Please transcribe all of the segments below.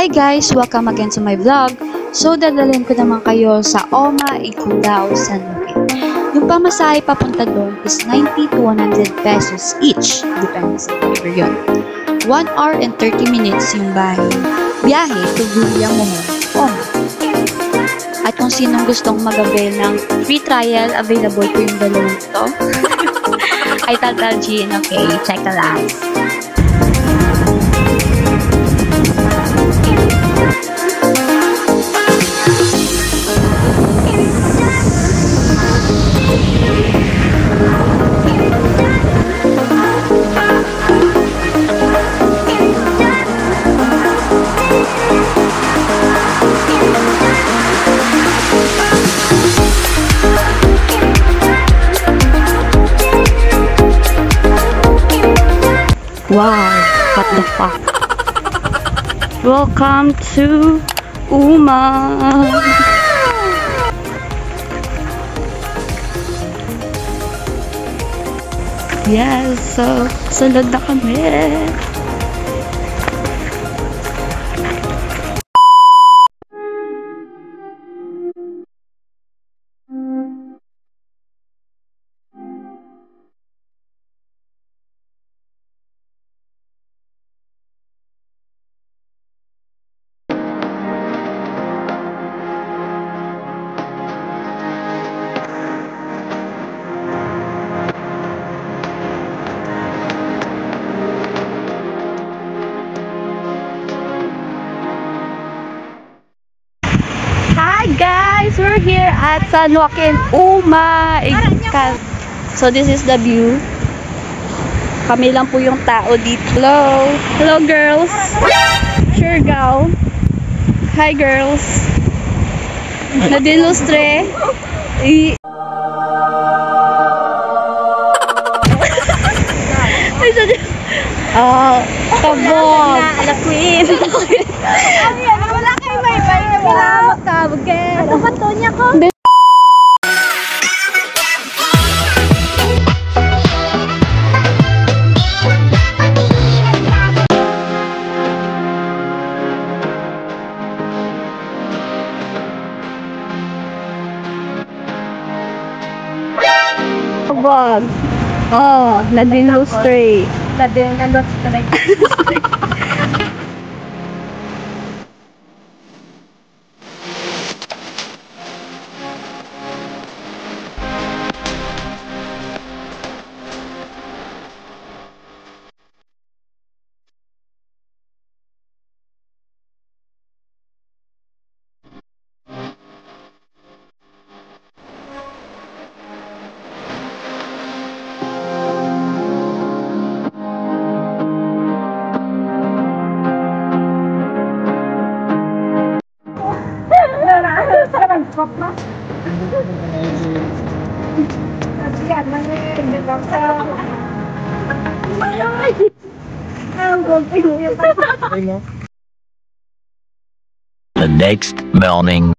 Hi guys! Welcome again to my vlog. So, dadalhin ko naman kayo sa Oma, Igulao, San Roque. Yung pamasahe papunta doon is 90 to 100 pesos each. Depende sa driver yun. 1 hour and 30 minutes yung biyahe to Guliang-Mohon, Oma. At kung sinong gustong mag-avail ng free trial, available po yung dalawang ito. Ay, Tatal Jean. Okay, check the last. Wow, what the fuck? Welcome to Uma. Yes, so sunod na kami. Guys, we're here at San Joaquin, Uma. So this is the view. Kami lang po yung tao dito. Hello. Hello girls. Sure girl. Hi girls. Nadilustre. Kabog. Ala queen. Wala kayo may wala magkabog eh. Ano ba to niya ko? Kabog. Oh, nadilustre. Nadilustre. Stop na. Yan man eh. The next morning.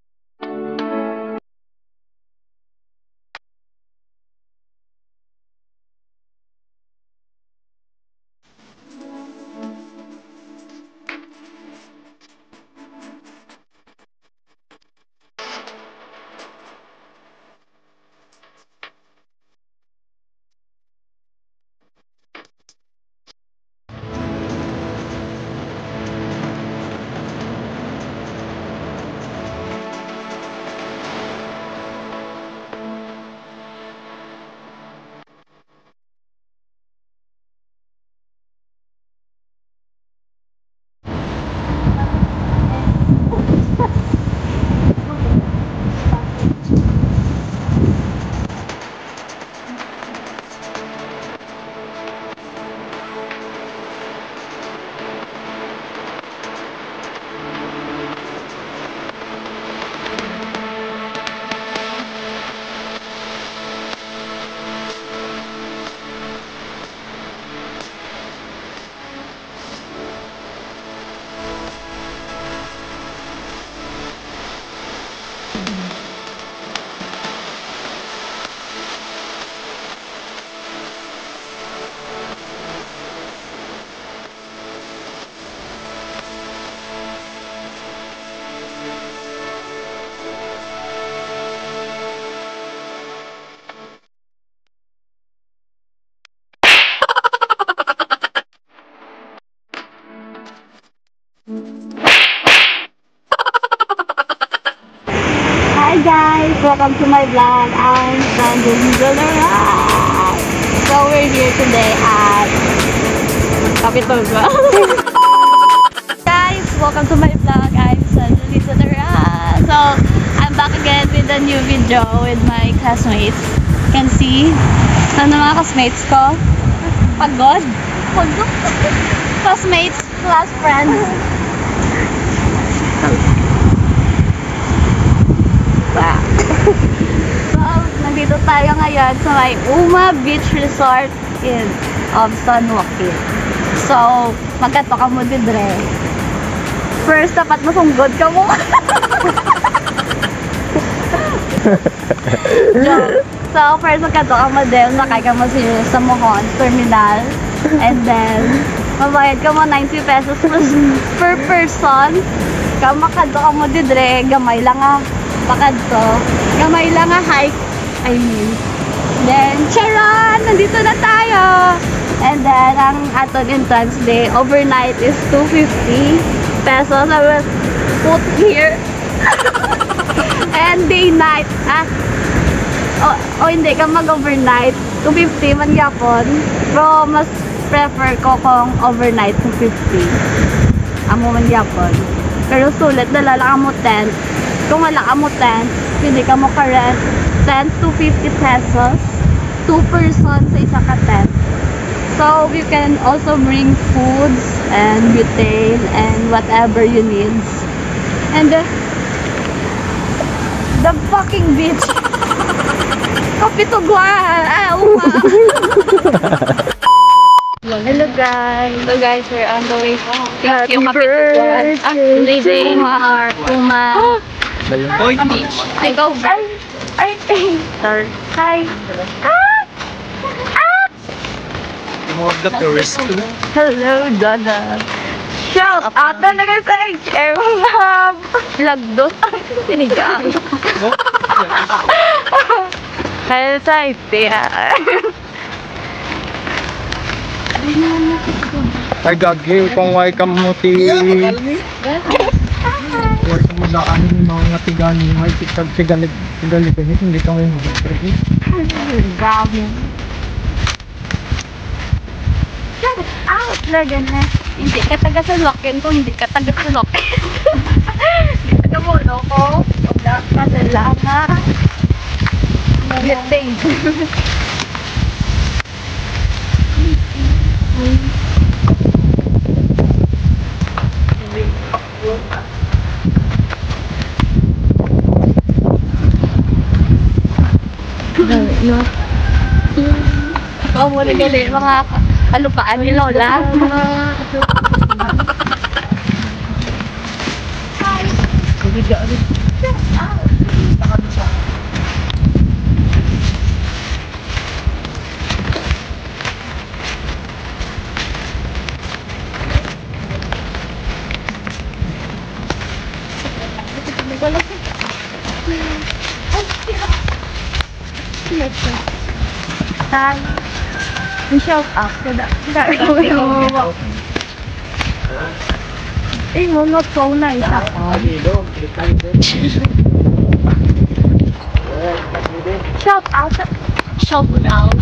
welcome to my vlog. I'm Sandy Zolaran. So we're here today at Capitol. Guys, welcome to my vlog. I'm Sandy Zolaran. So I'm back again with a new video with my classmates. You can see, ano mga classmates ko? Pagod? Pagod? Classmates, class friends. Wow. So, nandito tayo ngayon sa may Uma Beach Resort in San Joaquin. So, magkato ka mo didre. First, dapat masunggod ka mo. So, first magkato ka mo din, nakay ka mo sa Mohon Terminal. And then, mabayad ka mo 90 pesos per person. Kamakadto ka mo didre, gamay lang pakadto. Gamay lang hike. I mean. Then, charan! Nandito na tayo! And then, ang aton entrance day, overnight is 250 pesos. I will put here. And day night, hindi ka mag-overnight. 250 man yapon. Pero, mas prefer ko kung overnight 250. Amo man yapon. Pero sulit, dala lang mo tent. Kung wala ka mo tent, pwede ka mo ka-rent tent 250 pesos. 2 person sa isa ka tent. So, you can also bring foods and butane and whatever you need. And the fucking beach. Kapitugwa! Hello guys! So guys, we're on the way home. Happy birthday! Actually, Uma Beach. I go back. Sorry. Hi! More of the tourists too. Hello, Dada! Shout out talaga sa HM! Lagdot ang sinigang! Kaya sa ipya! Ay gagi, kung way kamuti. Huwag sa mudaan ng mga tigani. Ay tigalig hindi kami mag-pergi. Grabe. Shout out talaga na. Hindi ka taga sa Loken kung hindi ka taga sa Loken. Hindi ka mo, loko. Wala ka sa lana. Getting. Ikaw mo rin gali, mga kalupaan ni Lola. Hi. Shout out to the mo not so nice ako. Shout out. Shout out.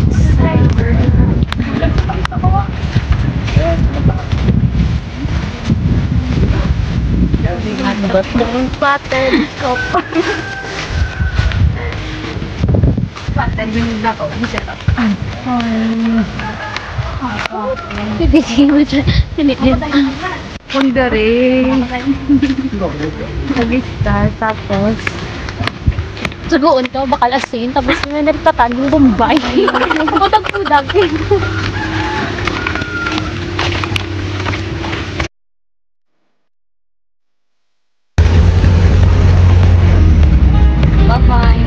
Pated ko. Pated din na ko. Pundari. Nag-start tapos Sugoon ko, bakal asin, tapos may nagtatan yung Bombay. Pudag-pudag. Bye-bye.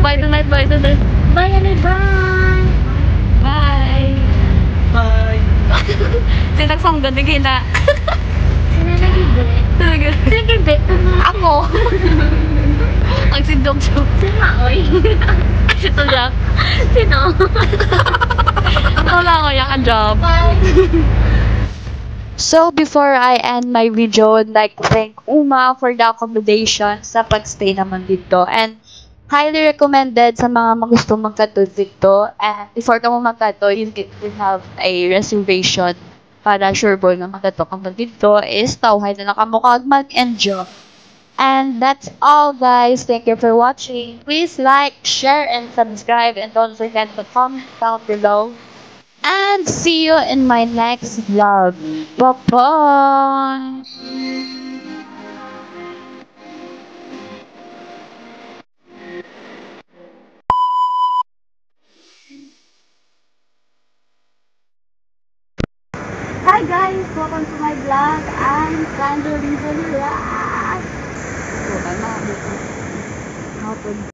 Bye tonight, bye tonight. bye and bye. Bye. Bye. Sinagsang ganda gina. Talaga. Sige, beto na. Ako. Ang sindog-sindog. Oy. Ito lang. Sino? Wala ko yung job. Bye. So, before I end my video, I'd like to thank Uma for the accommodation sa pagstay naman dito. And highly recommended sa mga gusto magkatod dito. And before ka mo magkatod, you can have a reservation para sure boy nga magkato ka dito is tawhay na nakamukag mag-enjoy. And that's all, guys. Thank you for watching. Please like, share, and subscribe. And don't forget to comment down below. And see you in my next vlog. Bye-bye! Hi guys! Welcome to my vlog. I'm Sandra Rizal.